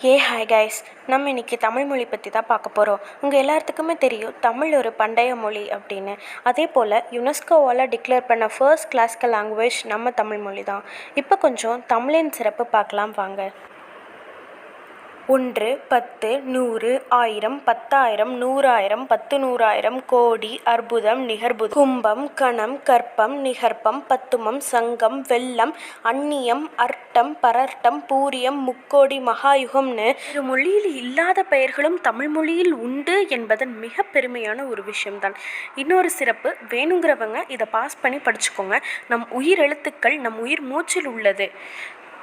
Hi guys, நம்ம இன்றைக்கி தமிழ் மொழி பற்றி தான் பார்க்க போகிறோம். உங்கள் எல்லாத்துக்குமே தெரியும் தமிழ் ஒரு பண்டைய மொழி அப்படின்னு. அதே போல் யுனெஸ்கோவால் டிக்ளேர் பண்ண ஃபர்ஸ்ட் கிளாசிக்கல் லாங்குவேஜ் நம்ம தமிழ் மொழி தான். இப்போ கொஞ்சம் தமிழின் சிறப்பு பார்க்கலாம் வாங்க. 1, 10, 100, 1000, 10000, 100000, 100,000, கோடி, அற்புதம், நிகர்புதம், கும்பம், கணம், கற்பம், நிகர்ப்பம், பத்துமம், சங்கம், வெள்ளம், அந்நியம், அர்ட்டம், பரர்ட்டம், பூரியம், முக்கோடி, மகாயுகம்னு இரு மொழியில் இல்லாத பெயர்களும் தமிழ் மொழியில் உண்டு என்பதன் மிக பெருமையான ஒரு விஷயம்தான். இன்னொரு சிறப்பு, வேணுங்கிறவங்க இதை பாஸ் பண்ணி படிச்சுக்கோங்க. நம் உயிர் எழுத்துக்கள் நம் உயிர் மூச்சில் உள்ளது.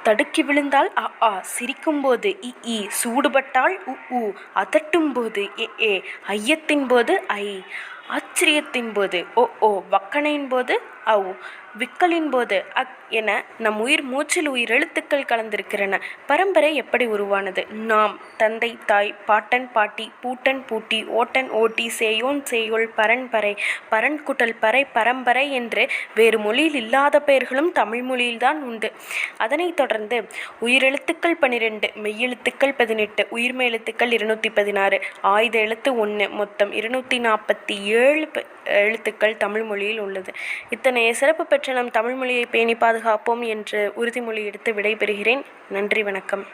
தடுக்கி விழுந்தால் அ ஆ, சிரிக்கும்போது இ ஈ, சூடுபட்டால் உ ஊ, அதட்டும் போது ஏ, ஐயத்தின் போது ஐ, ஆச்சரியத்தின் போது ஓ ஓ, வக்கணையின் போது ஔ, விக்கலின் போது அக் என நம் உயிர் மூச்சில் உயிர் எழுத்துக்கள் கலந்திருக்கிறன. பரம்பரை எப்படி உருவானது? நாம், தந்தை, தாய், பாட்டன், பாட்டி, பூட்டன், பூட்டி, ஓட்டன், ஓட்டி, சேயோன், சேயோள், பரன், பறை, பரன் குட்டல் பறை, பரம்பரை என்று வேறு மொழியில் இல்லாத பெயர்களும் தமிழ் மொழியில்தான் உண்டு. அதனைத் தொடர்ந்து உயிரெழுத்துக்கள் 12, மெய்யெழுத்துக்கள் 18, உயிர்மை எழுத்துக்கள் 216, ஆயுத எழுத்து 1, மொத்தம் 247 எழுத்துக்கள் தமிழ் மொழியில் உள்ளது. இத்தனைய சிறப்பு பெற்ற நம் தமிழ் மொழியை பேணி பாதுகாப்போம் என்று உறுதிமொழி எடுத்து விடைபெறுகிறேன். நன்றி, வணக்கம்.